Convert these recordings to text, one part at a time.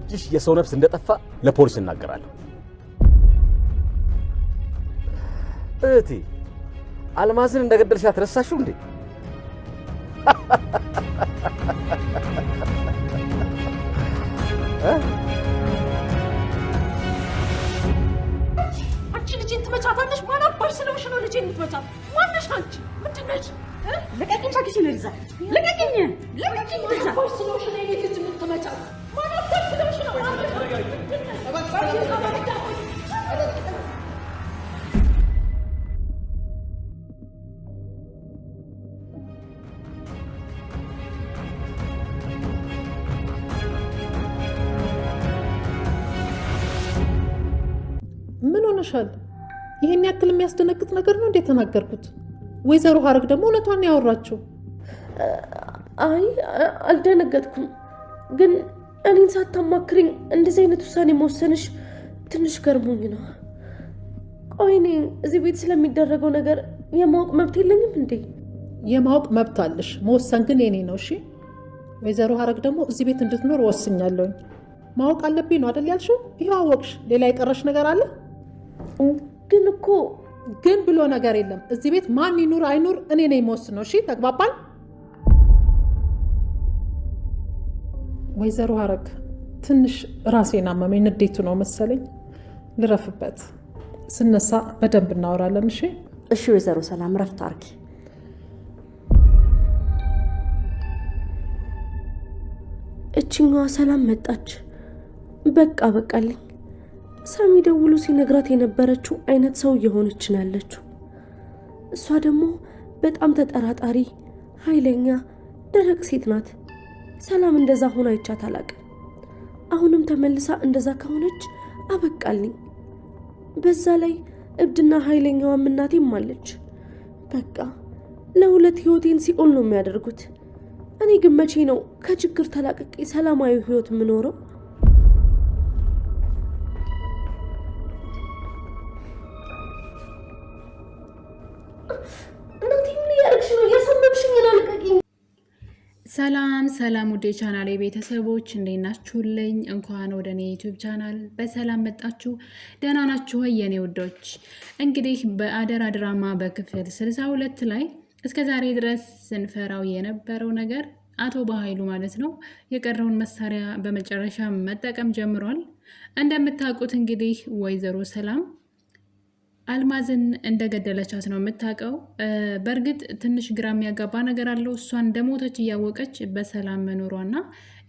በእጅሽ የሰው ነፍስ እንደጠፋ ለፖሊስ እናገራለሁ። እህቴ አልማዝን እንደገደልሻት ረሳሽው እንዴ? አንቺ ልጄን ትመቻታለሽ? ማን አባሽ ስለሆንሽ ነው ልጄን የምትመቻት? ማነሽ አንቺ? ምንድን ነሽ? ልቀቂኝ! ታክሲ ነው ልዛ ልቀቂኝ! ልቀቂኝ! ልዛ አባሽ ስለሆንሽ ነው የኔ ልጅ የምትመቻት? ማን አባሽ ስለሆንሽ ነው? ምን ሆነሻል? ይሄን ያክል የሚያስደነግጥ ነገር ነው እንዴ ተናገርኩት? ወይዘሮ ሀረግ ደግሞ እውነቷን ያወራችው። አይ አልደነገጥኩም፣ ግን እኔን ሳታማክሪኝ እንደዚህ አይነት ውሳኔ መወሰንሽ ትንሽ ገርሞኝ ነው። ቆይ እኔ እዚህ ቤት ስለሚደረገው ነገር የማወቅ መብት የለኝም እንዴ? የማወቅ መብት አለሽ፣ መወሰን ግን የኔ ነው። እሺ ወይዘሮ ሀረግ ደግሞ እዚህ ቤት እንድትኖር ወስኛለሁኝ። ማወቅ አለብኝ ነው አይደል ያልሽው? ይሄው አወቅሽ። ሌላ የቀረሽ ነገር አለ? ግን እኮ ግን ብሎ ነገር የለም። እዚህ ቤት ማን ይኑር አይኑር እኔ ነኝ የምወስነው። እሺ ተግባባን? ወይዘሮ ሀረግ ትንሽ ራሴን አመመኝ፣ ንዴቱ ነው መሰለኝ። ልረፍበት፣ ስነሳ በደንብ እናወራለን። እሺ እሺ ወይዘሮ ሰላም ረፍት አርጊ። እችኛዋ ሰላም መጣች። በቃ በቃልኝ። ሳሚ ደውሎ ሲነግራት የነበረችው አይነት ሰው እየሆነች ነው ያለችው። እሷ ደግሞ በጣም ተጠራጣሪ፣ ኃይለኛ፣ ደረቅ ሴት ናት። ሰላም እንደዛ ሆና አይቻት አላቅም። አሁንም ተመልሳ እንደዛ ከሆነች አበቃልኝ። በዛ ላይ እብድና ኃይለኛዋም እናቴም አለች። በቃ ለሁለት ህይወቴን ሲኦል ነው የሚያደርጉት። እኔ ግን መቼ ነው ከችግር ተላቅቄ ሰላማዊ ህይወት የምኖረው? ሰላም ሰላም ውዴ ቻናል ቤተሰቦች እንዴት ናችሁልኝ? እንኳን ወደ እኔ ዩቲዩብ ቻናል በሰላም መጣችሁ። ደህና ናችሁ ወይ የኔ ውዶች? እንግዲህ በአደራ ድራማ በክፍል 62 ላይ እስከ ዛሬ ድረስ ስንፈራው የነበረው ነገር አቶ በኃይሉ ማለት ነው የቀረውን መሳሪያ በመጨረሻ መጠቀም ጀምሯል። እንደምታውቁት እንግዲህ ወይዘሮ ሰላም አልማዝን እንደገደለቻት ነው የምታውቀው። በእርግጥ ትንሽ ግራ የሚያጋባ ነገር አለው። እሷ እንደሞተች እያወቀች በሰላም መኖሯና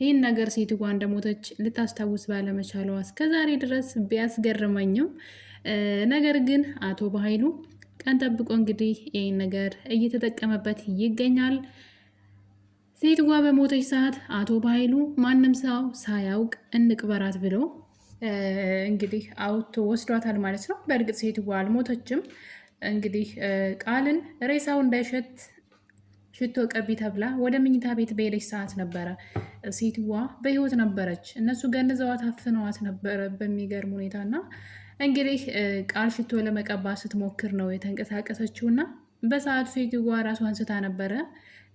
ይህን ነገር ሴትዋ እንደሞተች ልታስታውስ ባለመቻሏ እስከዛሬ ድረስ ቢያስገርመኝም፣ ነገር ግን አቶ በኃይሉ ቀን ጠብቆ እንግዲህ ይህን ነገር እየተጠቀመበት ይገኛል። ሴትዋ በሞተች ሰዓት አቶ በኃይሉ ማንም ሰው ሳያውቅ እንቅበራት ብሎ እንግዲህ አውጥቶ ወስዷታል ማለት ነው። በእርግጥ ሴትዋ አልሞተችም። እንግዲህ ቃልን ሬሳው እንዳይሸት ሽቶ ቀቢ ተብላ ወደ መኝታ ቤት በሄደች ሰዓት ነበረ ሴትዋ በህይወት ነበረች። እነሱ ገንዘዋት አፍነዋት ነበረ በሚገርም ሁኔታ እና እንግዲህ ቃል ሽቶ ለመቀባት ስትሞክር ነው የተንቀሳቀሰችውና በሰዓቱ ሴትዋ ራሷን ስታ ነበረ።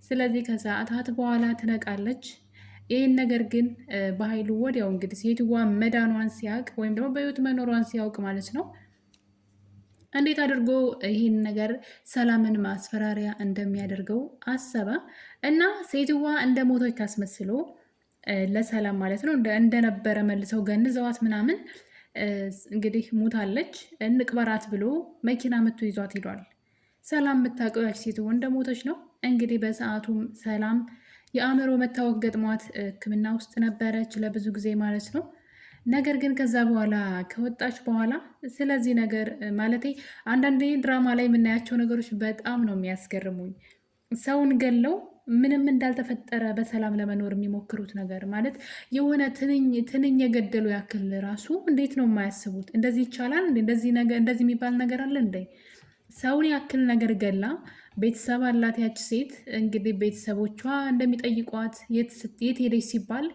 ስለዚህ ከሰዓታት በኋላ ትነቃለች። ይህን ነገር ግን በኃይሉ ወዲያው እንግዲህ ሴትዋ መዳኗን ሲያውቅ ወይም ደግሞ በህይወት መኖሯን ሲያውቅ ማለት ነው እንዴት አድርጎ ይህን ነገር ሰላምን ማስፈራሪያ እንደሚያደርገው አሰበ እና ሴትዋ እንደ ሞቶች ታስመስሎ ለሰላም ማለት ነው እንደነበረ መልሰው ገንዘዋት ምናምን እንግዲህ ሙታለች እንቅበራት ብሎ መኪና መጥቶ ይዟት ሄዷል። ሰላም የምታውቀው ያች ሴትዋ እንደሞተች ነው። እንግዲህ በሰዓቱም ሰላም የአእምሮ መታወክ ገጥሟት ሕክምና ውስጥ ነበረች ለብዙ ጊዜ ማለት ነው። ነገር ግን ከዛ በኋላ ከወጣች በኋላ ስለዚህ ነገር ማለቴ አንዳንዴ ድራማ ላይ የምናያቸው ነገሮች በጣም ነው የሚያስገርሙኝ። ሰውን ገለው ምንም እንዳልተፈጠረ በሰላም ለመኖር የሚሞክሩት ነገር ማለት የሆነ ትንኝ የገደሉ ያክል ራሱ እንዴት ነው የማያስቡት? እንደዚህ ይቻላል እንዴ? እንደዚህ የሚባል ነገር አለ እንዴ? ሰውን ያክል ነገር ገላ ቤተሰብ አላት ያች ሴት። እንግዲህ ቤተሰቦቿ እንደሚጠይቋት የት ሄደች ሲባል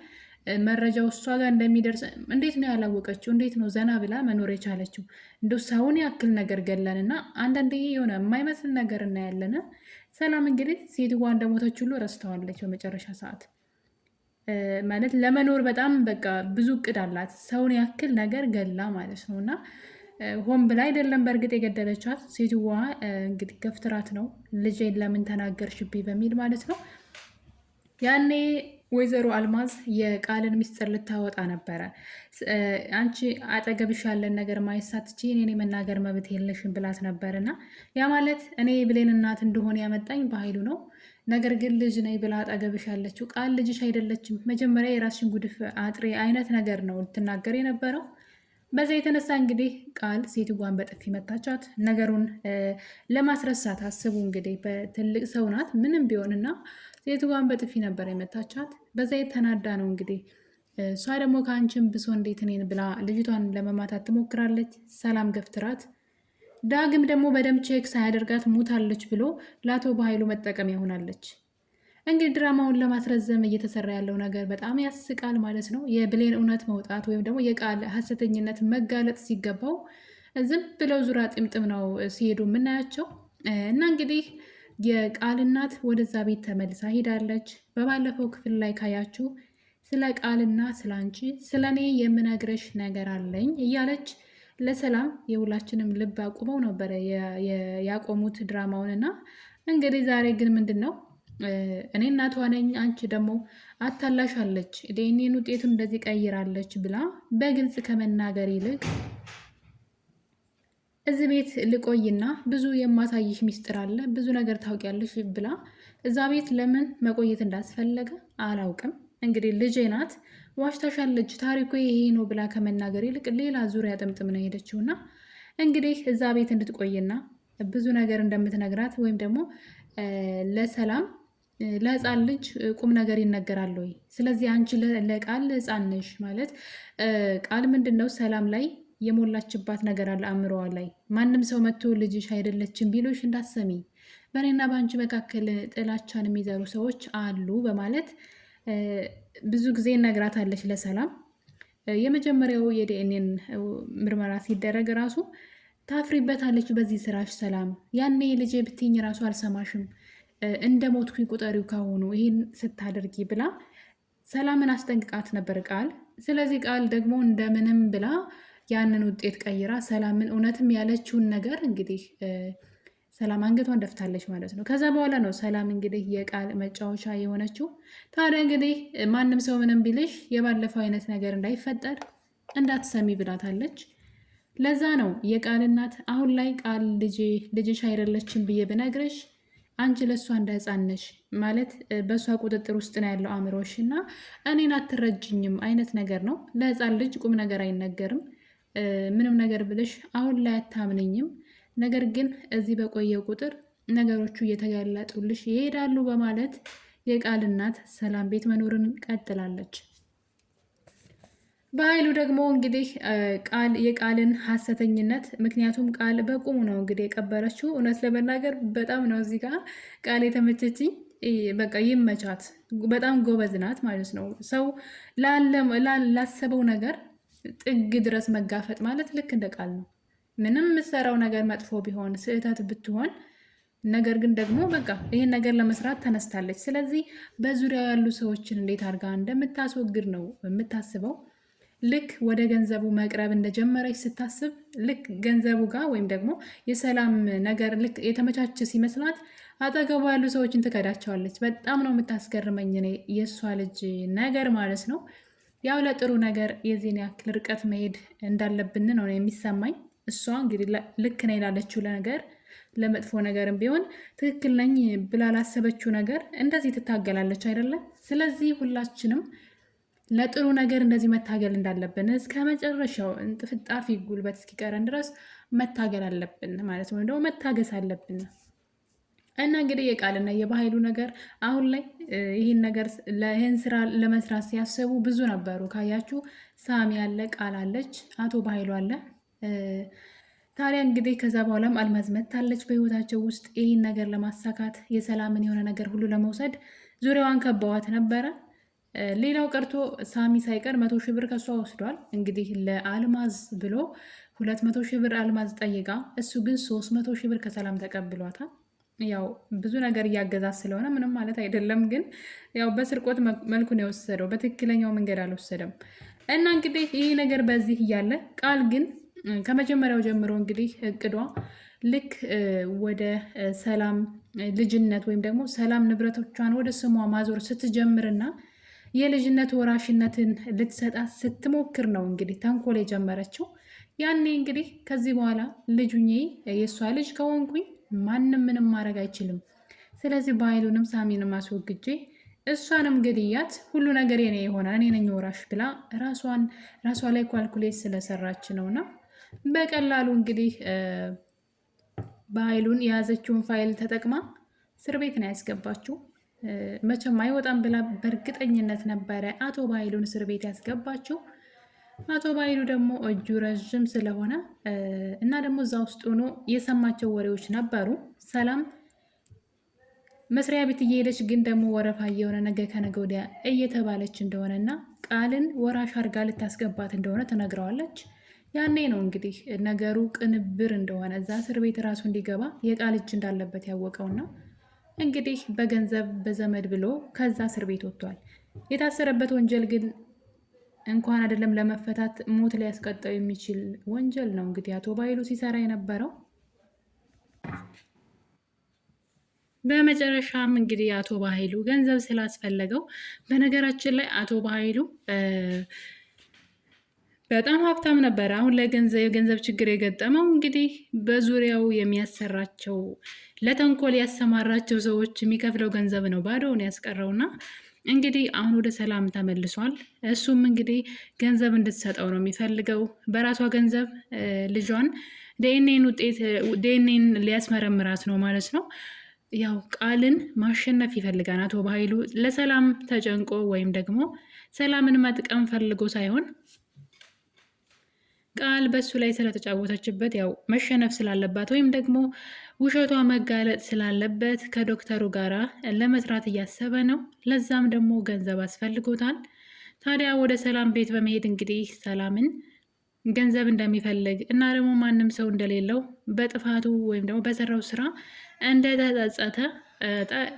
መረጃው እሷ ጋር እንደሚደርስ እንዴት ነው ያላወቀችው? እንዴት ነው ዘና ብላ መኖር የቻለችው? እንደ ሰውን ያክል ነገር ገለን እና አንዳንዴ የሆነ የማይመስል ነገር እናያለን። ሰላም እንግዲህ ሴትዋ እንደሞተች ሁሉ ረስተዋለች በመጨረሻ ሰዓት። ማለት ለመኖር በጣም በቃ ብዙ እቅድ አላት። ሰውን ያክል ነገር ገላ ማለት ነው። እና ሆን ብላ አይደለም በእርግጥ የገደለቻት ሴትዋ እንግዲህ ገፍትራት ነው ልጄን ለምን ተናገርሽብኝ በሚል ማለት ነው። ያኔ ወይዘሮ አልማዝ የቃልን ሚስጥር ልታወጣ ነበረ። አንቺ አጠገብሽ ያለን ነገር ማየት ሳትችይ እኔን የመናገር መብት የለሽም ብላት ነበር። እና ያ ማለት እኔ ብሌን እናት እንደሆነ ያመጣኝ በኃይሉ ነው። ነገር ግን ልጅ ነኝ ብላ አጠገብሽ ያለችው ቃል ልጅሽ አይደለችም፣ መጀመሪያ የራስሽን ጉድፍ አጥሬ አይነት ነገር ነው ልትናገር የነበረው። በዛ የተነሳ እንግዲህ ቃል ሴትዋን በጥፊ መታቻት። ነገሩን ለማስረሳት አስቡ እንግዲህ በትልቅ ሰው ናት ምንም ቢሆንና ሴትዋን በጥፊ ነበር የመታቻት። በዛ የተናዳ ነው እንግዲህ እሷ ደግሞ ከአንቺም ብሶ እንዴት እኔን ብላ ልጅቷን ለመማታት ትሞክራለች። ሰላም ገፍትራት፣ ዳግም ደግሞ በደም ቼክ ሳያደርጋት ሙታለች ብሎ ለአቶ በኃይሉ መጠቀሚያ ሆናለች። እንግዲህ ድራማውን ለማስረዘም እየተሰራ ያለው ነገር በጣም ያስቃል ማለት ነው። የብሌን እውነት መውጣት ወይም ደግሞ የቃል ሀሰተኝነት መጋለጥ ሲገባው ዝም ብለው ዙራ ጥምጥም ነው ሲሄዱ የምናያቸው። እና እንግዲህ የቃል እናት ወደዛ ቤት ተመልሳ ሄዳለች። በባለፈው ክፍል ላይ ካያችሁ ስለ ቃልና ስለ አንቺ ስለ እኔ የምነግረሽ ነገር አለኝ እያለች ለሰላም የሁላችንም ልብ አቁመው ነበረ ያቆሙት ድራማውን። እና እንግዲህ ዛሬ ግን ምንድን ነው እኔ እናቷ ነኝ፣ አንቺ ደግሞ አታላሻለች፣ ዲኤንኤን ውጤቱን እንደዚህ ቀይራለች ብላ በግልጽ ከመናገር ይልቅ እዚህ ቤት ልቆይና ብዙ የማሳይሽ ሚስጥር አለ፣ ብዙ ነገር ታውቂያለሽ ብላ እዛ ቤት ለምን መቆየት እንዳስፈለገ አላውቅም። እንግዲህ ልጄ ናት፣ ዋሽታሻለች፣ ታሪኩ ይሄ ነው ብላ ከመናገር ይልቅ ሌላ ዙሪያ ጥምጥም ነው ሄደችውና እንግዲህ እዛ ቤት እንድትቆይና ብዙ ነገር እንደምትነግራት ወይም ደግሞ ለሰላም ለህፃን ልጅ ቁም ነገር ይነገራል ወይ? ስለዚህ አንቺ ለቃል ህፃን ነሽ ማለት ቃል ምንድን ነው ሰላም ላይ የሞላችባት ነገር አለ አእምሮዋ ላይ። ማንም ሰው መጥቶ ልጅሽ አይደለችም ቢሎሽ እንዳሰሚ፣ በእኔና በአንቺ መካከል ጥላቻን የሚዘሩ ሰዎች አሉ በማለት ብዙ ጊዜ እነግራታለች ለሰላም። የመጀመሪያው የዲኤንኤን ምርመራ ሲደረግ ራሱ ታፍሪበታለች በዚህ ስራሽ ሰላም፣ ያኔ ልጄ ብትኝ ራሱ አልሰማሽም፣ እንደ ሞትኩኝ ቁጠሪው ካሁኑ ይህን ስታደርጊ ብላ ሰላምን አስጠንቅቃት ነበር ቃል። ስለዚህ ቃል ደግሞ እንደምንም ብላ ያንን ውጤት ቀይራ ሰላምን እውነትም ያለችውን ነገር እንግዲህ ሰላም አንገቷን ደፍታለች ማለት ነው። ከዛ በኋላ ነው ሰላም እንግዲህ የቃል መጫወቻ የሆነችው። ታዲያ እንግዲህ ማንም ሰው ምንም ቢልሽ የባለፈው አይነት ነገር እንዳይፈጠር እንዳትሰሚ ብላታለች። ለዛ ነው የቃል እናት አሁን ላይ ቃል ልጅሽ አይደለችም ብዬ ብነግረሽ አንቺ ለእሷ እንደ ህፃን ነሽ ማለት በእሷ ቁጥጥር ውስጥ ነው ያለው አእምሮሽ እና እኔን አትረጅኝም አይነት ነገር ነው። ለህፃን ልጅ ቁም ነገር አይነገርም። ምንም ነገር ብልሽ አሁን ላይ አታምነኝም፣ ነገር ግን እዚህ በቆየ ቁጥር ነገሮቹ እየተጋለጡልሽ ይሄዳሉ በማለት የቃል እናት ሰላም ቤት መኖርን ቀጥላለች። በኃይሉ ደግሞ እንግዲህ የቃልን ሀሰተኝነት ምክንያቱም ቃል በቁሙ ነው እንግዲህ የቀበረችው። እውነት ለመናገር በጣም ነው እዚህ ጋር ቃል የተመቸችኝ። በቃ ይመቻት፣ በጣም ጎበዝ ናት ማለት ነው። ሰው ላሰበው ነገር ጥግ ድረስ መጋፈጥ ማለት ልክ እንደ ቃል ነው። ምንም የምሰራው ነገር መጥፎ ቢሆን ስህተት ብትሆን፣ ነገር ግን ደግሞ በቃ ይህን ነገር ለመስራት ተነስታለች። ስለዚህ በዙሪያው ያሉ ሰዎችን እንዴት አድርጋ እንደምታስወግድ ነው የምታስበው። ልክ ወደ ገንዘቡ መቅረብ እንደጀመረች ስታስብ ልክ ገንዘቡ ጋር ወይም ደግሞ የሰላም ነገር ልክ የተመቻቸ ሲመስላት አጠገቡ ያሉ ሰዎችን ትከዳቸዋለች። በጣም ነው የምታስገርመኝ እኔ የእሷ ልጅ ነገር ማለት ነው። ያው ለጥሩ ነገር የዚህን ያክል ርቀት መሄድ እንዳለብን ነው የሚሰማኝ። እሷ እንግዲህ ልክ ነው ላለችው ነገር ለመጥፎ ነገርም ቢሆን ትክክል ነኝ ብላ ላሰበችው ነገር እንደዚህ ትታገላለች አይደለም። ስለዚህ ሁላችንም ለጥሩ ነገር እንደዚህ መታገል እንዳለብን እስከ መጨረሻው እንጥፍጣፊ ጉልበት እስኪቀረን ድረስ መታገል አለብን ማለት ነው፣ ደግሞ መታገስ አለብን። እና እንግዲህ የቃልና የበኃይሉ ነገር አሁን ላይ ይህን ስራ ለመስራት ሲያስቡ ብዙ ነበሩ። ካያችሁ ሳሚ አለ፣ ቃል አለች፣ አቶ በኃይሉ አለ። ታዲያ እንግዲህ ከዛ በኋላም አልማዝ መታለች በህይወታቸው ውስጥ ይህን ነገር ለማሳካት የሰላምን የሆነ ነገር ሁሉ ለመውሰድ ዙሪያዋን ከበዋት ነበረ። ሌላው ቀርቶ ሳሚ ሳይቀር 100 ሺህ ብር ከሷ ወስዷል። እንግዲህ ለአልማዝ ብሎ 200 ሺህ ብር አልማዝ ጠይቃ፣ እሱ ግን 300 ሺህ ብር ከሰላም ተቀብሏታል። ያው ብዙ ነገር እያገዛት ስለሆነ ምንም ማለት አይደለም። ግን ያው በስርቆት መልኩ ነው የወሰደው፣ በትክክለኛው መንገድ አልወሰደም። እና እንግዲህ ይሄ ነገር በዚህ እያለ ቃል ግን ከመጀመሪያው ጀምሮ እንግዲህ እቅዷ ልክ ወደ ሰላም ልጅነት ወይም ደግሞ ሰላም ንብረቶቿን ወደ ስሟ ማዞር ስትጀምርና የልጅነት ወራሽነትን ልትሰጣት ስትሞክር ነው እንግዲህ ተንኮል የጀመረችው። ያኔ እንግዲህ ከዚህ በኋላ ልጁኜ የእሷ ልጅ ከሆንኩኝ ማንም ምንም ማድረግ አይችልም። ስለዚህ በኃይሉንም ሳሚንም አስወግጄ እሷንም ግድያት ሁሉ ነገር የኔ ይሆናል፣ እኔ ነኝ ወራሽ ብላ ራሷ ላይ ኳልኩሌት ስለሰራች ነውና በቀላሉ እንግዲህ በኃይሉን የያዘችውን ፋይል ተጠቅማ እስር ቤት ነው ያስገባችው። መቼም አይወጣም ብላ በእርግጠኝነት ነበረ አቶ በኃይሉን እስር ቤት ያስገባችው። አቶ በኃይሉ ደግሞ እጁ ረዥም ስለሆነ እና ደግሞ እዛ ውስጥ ሆኖ የሰማቸው ወሬዎች ነበሩ። ሰላም መስሪያ ቤት እየሄደች ግን ደግሞ ወረፋ እየሆነ ነገ ከነገ ወዲያ እየተባለች እንደሆነ እና ቃልን ወራሽ አድርጋ ልታስገባት እንደሆነ ትነግረዋለች። ያኔ ነው እንግዲህ ነገሩ ቅንብር እንደሆነ እዛ እስር ቤት ራሱ እንዲገባ የቃል እጅ እንዳለበት ያወቀውና እንግዲህ በገንዘብ በዘመድ ብሎ ከዛ እስር ቤት ወጥቷል። የታሰረበት ወንጀል ግን እንኳን አይደለም ለመፈታት ሞት ሊያስቀጣው የሚችል ወንጀል ነው እንግዲህ አቶ በኃይሉ ሲሰራ የነበረው። በመጨረሻም እንግዲህ አቶ በኃይሉ ገንዘብ ስላስፈለገው፣ በነገራችን ላይ አቶ በኃይሉ በጣም ሀብታም ነበር። አሁን ላይ የገንዘብ ችግር የገጠመው እንግዲህ በዙሪያው የሚያሰራቸው ለተንኮል ያሰማራቸው ሰዎች የሚከፍለው ገንዘብ ነው ባዶውን ያስቀረውና እንግዲህ አሁን ወደ ሰላም ተመልሷል። እሱም እንግዲህ ገንዘብ እንድትሰጠው ነው የሚፈልገው። በራሷ ገንዘብ ልጇን ዲኤንኤን ሊያስመረምራት ነው ማለት ነው። ያው ቃልን ማሸነፍ ይፈልጋል አቶ በኃይሉ። ለሰላም ተጨንቆ ወይም ደግሞ ሰላምን መጥቀም ፈልጎ ሳይሆን ቃል በሱ ላይ ስለተጫወተችበት ያው መሸነፍ ስላለባት ወይም ደግሞ ውሸቷ መጋለጥ ስላለበት ከዶክተሩ ጋር ለመስራት እያሰበ ነው። ለዛም ደግሞ ገንዘብ አስፈልጎታል። ታዲያ ወደ ሰላም ቤት በመሄድ እንግዲህ ሰላምን ገንዘብ እንደሚፈልግ እና ደግሞ ማንም ሰው እንደሌለው በጥፋቱ ወይም ደግሞ በሰራው ስራ እንደተጸጸተ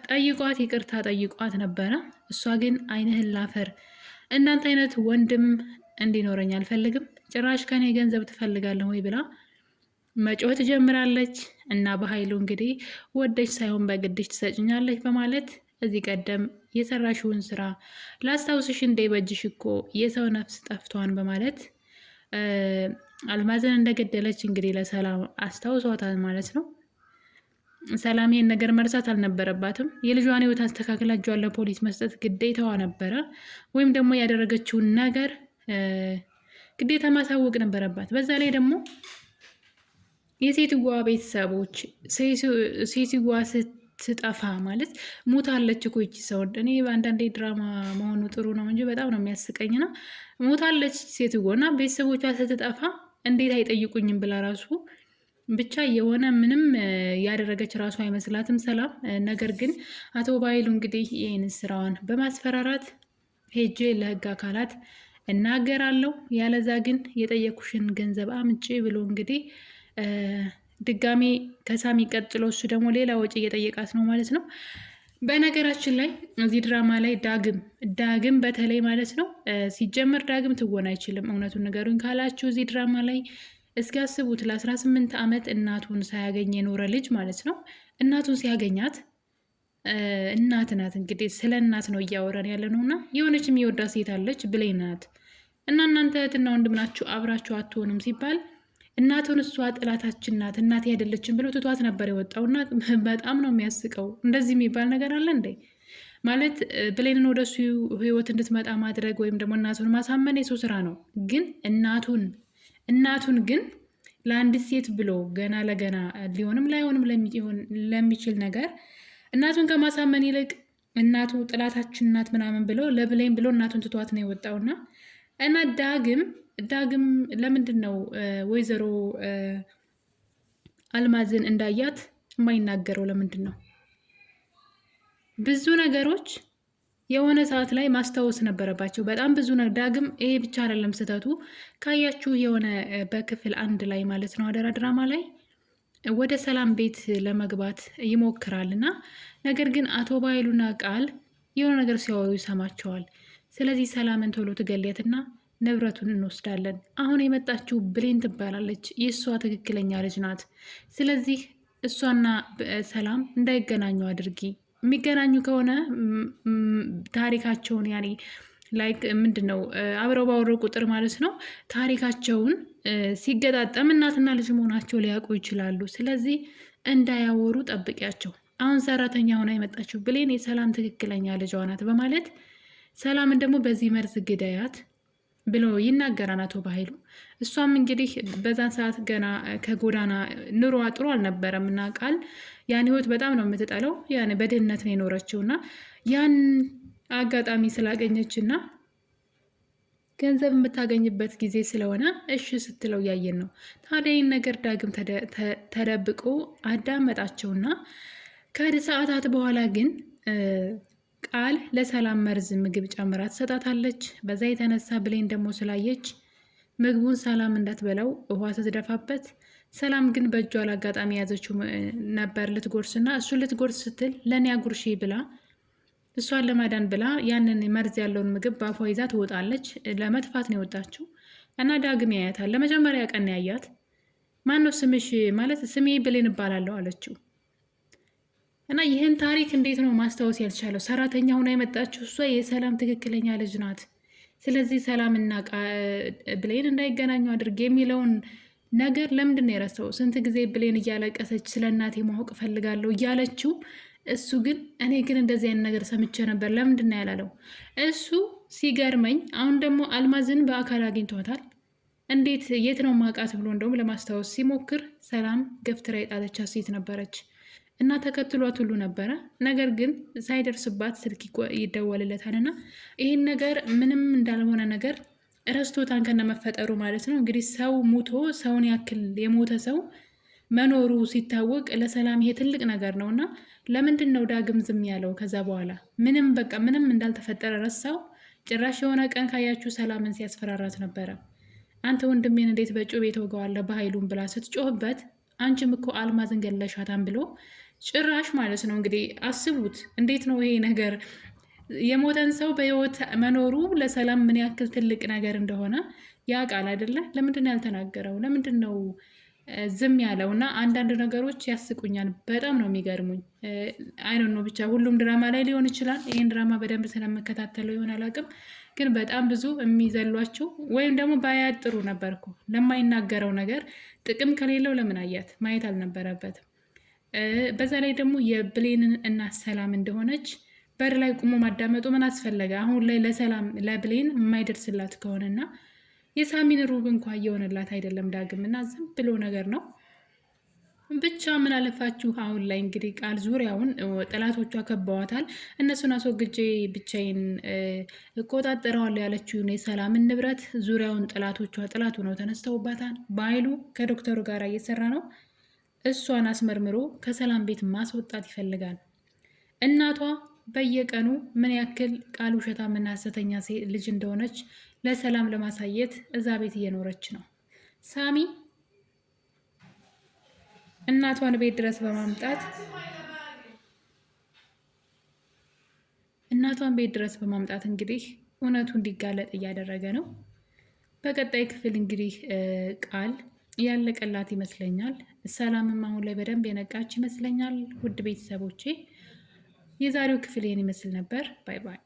ጠይቋት ይቅርታ ጠይቋት ነበረ። እሷ ግን ዓይንህን ላፈር፣ እናንተ አይነት ወንድም እንዲኖረኝ አልፈልግም፣ ጭራሽ ከኔ ገንዘብ ትፈልጋለህ ወይ ብላ መጮህ ትጀምራለች። እና በኃይሉ እንግዲህ ወደች ሳይሆን በግድሽ ትሰጭኛለች በማለት እዚህ ቀደም የሰራሽውን ስራ ላስታውስሽ እንዴ፣ በእጅሽ እኮ የሰው ነፍስ ጠፍቷን በማለት አልማዝን እንደገደለች እንግዲህ ለሰላም አስታውሷታል ማለት ነው። ሰላም ይህን ነገር መርሳት አልነበረባትም። የልጇን ሕይወት አስተካክላ እጇን ለፖሊስ መስጠት ግዴታዋ ነበረ። ወይም ደግሞ ያደረገችውን ነገር ግዴታ ማሳወቅ ነበረባት። በዛ ላይ ደግሞ የሴትዋ ቤተሰቦች ሴትዋ ስትጠፋ ማለት ሞታለች እኮ ይቺ ሰው። እኔ በአንዳንዴ ድራማ መሆኑ ጥሩ ነው እንጂ በጣም ነው የሚያስቀኝና ሞታለች ሴትዋ እና ቤተሰቦቿ ስትጠፋ እንዴት አይጠይቁኝም ብላ ራሱ ብቻ የሆነ ምንም ያደረገች ራሱ አይመስላትም ሰላም። ነገር ግን አቶ በኃይሉ እንግዲህ ይህን ስራዋን በማስፈራራት ሄጄ ለህግ አካላት እናገራለሁ፣ ያለዛ ግን የጠየኩሽን ገንዘብ አምጪ ብሎ እንግዲህ ድጋሜ ከሳሚ ቀጥሎ እሱ ደግሞ ሌላ ወጪ እየጠየቃት ነው ማለት ነው። በነገራችን ላይ እዚህ ድራማ ላይ ዳግም በተለይ ማለት ነው ሲጀመር ዳግም ትወን አይችልም። እውነቱን ንገሩኝ ካላችሁ እዚህ ድራማ ላይ እስኪ ያስቡት ለ18 ዓመት እናቱን ሳያገኝ የኖረ ልጅ ማለት ነው። እናቱን ሲያገኛት እናት ናት እንግዲህ ስለ እናት ነው እያወራን ያለ ነው። እና የሆነች የሚወዳ ሴት አለች ብሌን ናት። እና እናንተ እህትና ወንድም ናችሁ አብራችሁ አትሆኑም ሲባል እናቱን እሷ ጥላታችን ናት እናቴ አይደለችም ብሎ ትቷት ነበር የወጣው። እና በጣም ነው የሚያስቀው። እንደዚህ የሚባል ነገር አለ እንዴ? ማለት ብሌንን ወደሱ ህይወት እንድትመጣ ማድረግ ወይም ደግሞ እናቱን ማሳመን የሰው ስራ ነው። ግን እናቱን ግን ለአንዲት ሴት ብሎ ገና ለገና ሊሆንም ላይሆንም ለሚችል ነገር እናቱን ከማሳመን ይልቅ እናቱ ጥላታችን ናት ምናምን ብሎ ለብሌን ብሎ እናቱን ትቷት ነው የወጣውና እና ዳግም ለምንድን ነው ወይዘሮ አልማዝን እንዳያት የማይናገረው? ለምንድን ነው? ብዙ ነገሮች የሆነ ሰዓት ላይ ማስታወስ ነበረባቸው። በጣም ብዙ ዳግም ይሄ ብቻ አይደለም ስህተቱ። ካያችሁ የሆነ በክፍል 1 ላይ ማለት ነው አደራ ድራማ ላይ ወደ ሰላም ቤት ለመግባት ይሞክራል እና ነገር ግን አቶ ባይሉና ቃል የሆነ ነገር ሲያወሩ ይሰማቸዋል። ስለዚህ ሰላምን ቶሎ ትገሌትና ንብረቱን እንወስዳለን። አሁን የመጣችው ብሌን ትባላለች። የእሷ ትክክለኛ ልጅ ናት። ስለዚህ እሷና ሰላም እንዳይገናኙ አድርጊ። የሚገናኙ ከሆነ ታሪካቸውን ያኔ ላይክ ምንድን ነው አብረው ባወረው ቁጥር ማለት ነው ታሪካቸውን ሲገጣጠም እናትና ልጅ መሆናቸው ሊያውቁ ይችላሉ። ስለዚህ እንዳያወሩ ጠብቂያቸው። አሁን ሰራተኛ ሆና የመጣችው ብሌን የሰላም ትክክለኛ ልጇ ናት በማለት ሰላምን ደግሞ በዚህ መርዝ ግዳያት ብሎ ይናገራል አቶ በኃይሉ። እሷም እንግዲህ በዛን ሰዓት ገና ከጎዳና ኑሯ ጥሩ አልነበረም እና ቃል ያን ህይወት በጣም ነው የምትጠለው። ያን በድህነት ነው የኖረችው እና ያን አጋጣሚ ስላገኘች እና ገንዘብ የምታገኝበት ጊዜ ስለሆነ እሺ ስትለው እያየን ነው። ታዲያ ይህን ነገር ዳግም ተደብቆ አዳመጣቸውና ከሰዓታት በኋላ ግን ቃል ለሰላም መርዝ ምግብ ጨምራ ትሰጣታለች። በዛ የተነሳ ብሌን ደግሞ ስላየች ምግቡን ሰላም እንዳትበላው ውሃ ስትደፋበት፣ ሰላም ግን በእጇ አጋጣሚ የያዘችው ነበር ልትጎርስና እሱን ልትጎርስ ስትል ለእኔ አጉርሺ ብላ እሷን ለማዳን ብላ ያንን መርዝ ያለውን ምግብ በአፏ ይዛ ትወጣለች። ለመጥፋት ነው የወጣችው እና ዳግም ያያታል። ለመጀመሪያ ቀን ያያት ማነው ስምሽ ማለት ስሜ ብሌን እባላለሁ አለችው። እና ይህን ታሪክ እንዴት ነው ማስታወስ ያልቻለው? ሰራተኛ ሆና የመጣችው እሷ የሰላም ትክክለኛ ልጅ ናት። ስለዚህ ሰላምና ብሌን እንዳይገናኙ አድርግ የሚለውን ነገር ለምንድን ነው የረሳው? ስንት ጊዜ ብሌን እያለቀሰች ስለ እናቴ ማወቅ እፈልጋለሁ እያለችው፣ እሱ ግን እኔ ግን እንደዚህ አይነት ነገር ሰምቼ ነበር ለምንድን ነው ያላለው? እሱ ሲገርመኝ አሁን ደግሞ አልማዝን በአካል አግኝቷታል። እንዴት የት ነው ማውቃት ብሎ እንደውም ለማስታወስ ሲሞክር ሰላም ገፍትራ የጣለቻት ሴት ነበረች እና ተከትሏት ሁሉ ነበረ። ነገር ግን ሳይደርስባት ስልክ ይደወልለታል እና ይህን ነገር ምንም እንዳልሆነ ነገር ረስቶታን ከነመፈጠሩ ማለት ነው። እንግዲህ ሰው ሙቶ ሰውን ያክል የሞተ ሰው መኖሩ ሲታወቅ ለሰላም ይሄ ትልቅ ነገር ነው እና ለምንድን ነው ዳግም ዝም ያለው? ከዛ በኋላ ምንም በቃ ምንም እንዳልተፈጠረ ረሳው። ጭራሽ የሆነ ቀን ካያችሁ ሰላምን ሲያስፈራራት ነበረ። አንተ ወንድሜን እንዴት በጩቤ ትወጋዋለህ በኃይሉን ብላ ስትጮህበት፣ አንቺም እኮ አልማዝን ገለሻታን ብሎ ጭራሽ ማለት ነው። እንግዲህ አስቡት፣ እንዴት ነው ይሄ ነገር? የሞተን ሰው በህይወት መኖሩ ለሰላም ምን ያክል ትልቅ ነገር እንደሆነ ያውቃል አይደለ? ለምንድን ነው ያልተናገረው? ለምንድን ነው ዝም ያለው? እና አንዳንድ ነገሮች ያስቁኛል፣ በጣም ነው የሚገርሙኝ። አይነ ነው ብቻ ሁሉም ድራማ ላይ ሊሆን ይችላል። ይህን ድራማ በደንብ ስለመከታተለው ይሆን አላውቅም፣ ግን በጣም ብዙ የሚዘሏቸው ወይም ደግሞ ባያት ጥሩ ነበር እኮ። ለማይናገረው ነገር ጥቅም ከሌለው ለምን አያት? ማየት አልነበረበትም። በዛ ላይ ደግሞ የብሌንን እናት ሰላም እንደሆነች በር ላይ ቁሞ ማዳመጡ ምን አስፈለገ? አሁን ላይ ለሰላም ለብሌን የማይደርስላት ከሆነና የሳሚን ሩብ እንኳ እየሆነላት አይደለም ዳግም እና ዝም ብሎ ነገር ነው ብቻ። ምን አለፋችሁ አሁን ላይ እንግዲህ ቃል ዙሪያውን ጠላቶቿ ከበዋታል። እነሱን አስወግጄ ብቻዬን እቆጣጠረዋለሁ ያለችውን የሰላምን ንብረት ዙሪያውን ጠላቱ ነው ተነስተውባታል። በኃይሉ ከዶክተሩ ጋር እየሰራ ነው። እሷን አስመርምሮ ከሰላም ቤት ማስወጣት ይፈልጋል። እናቷ በየቀኑ ምን ያክል ቃል ውሸታምና ሐሰተኛ ልጅ እንደሆነች ለሰላም ለማሳየት እዛ ቤት እየኖረች ነው። ሳሚ እናቷን ቤት ድረስ በማምጣት እንግዲህ እውነቱ እንዲጋለጥ እያደረገ ነው። በቀጣይ ክፍል እንግዲህ ቃል ያለቀላት ይመስለኛል። ሰላምም አሁን ላይ በደንብ የነቃች ይመስለኛል። ውድ ቤተሰቦቼ የዛሬው ክፍል ይህን ይመስል ነበር። ባይ ባይ።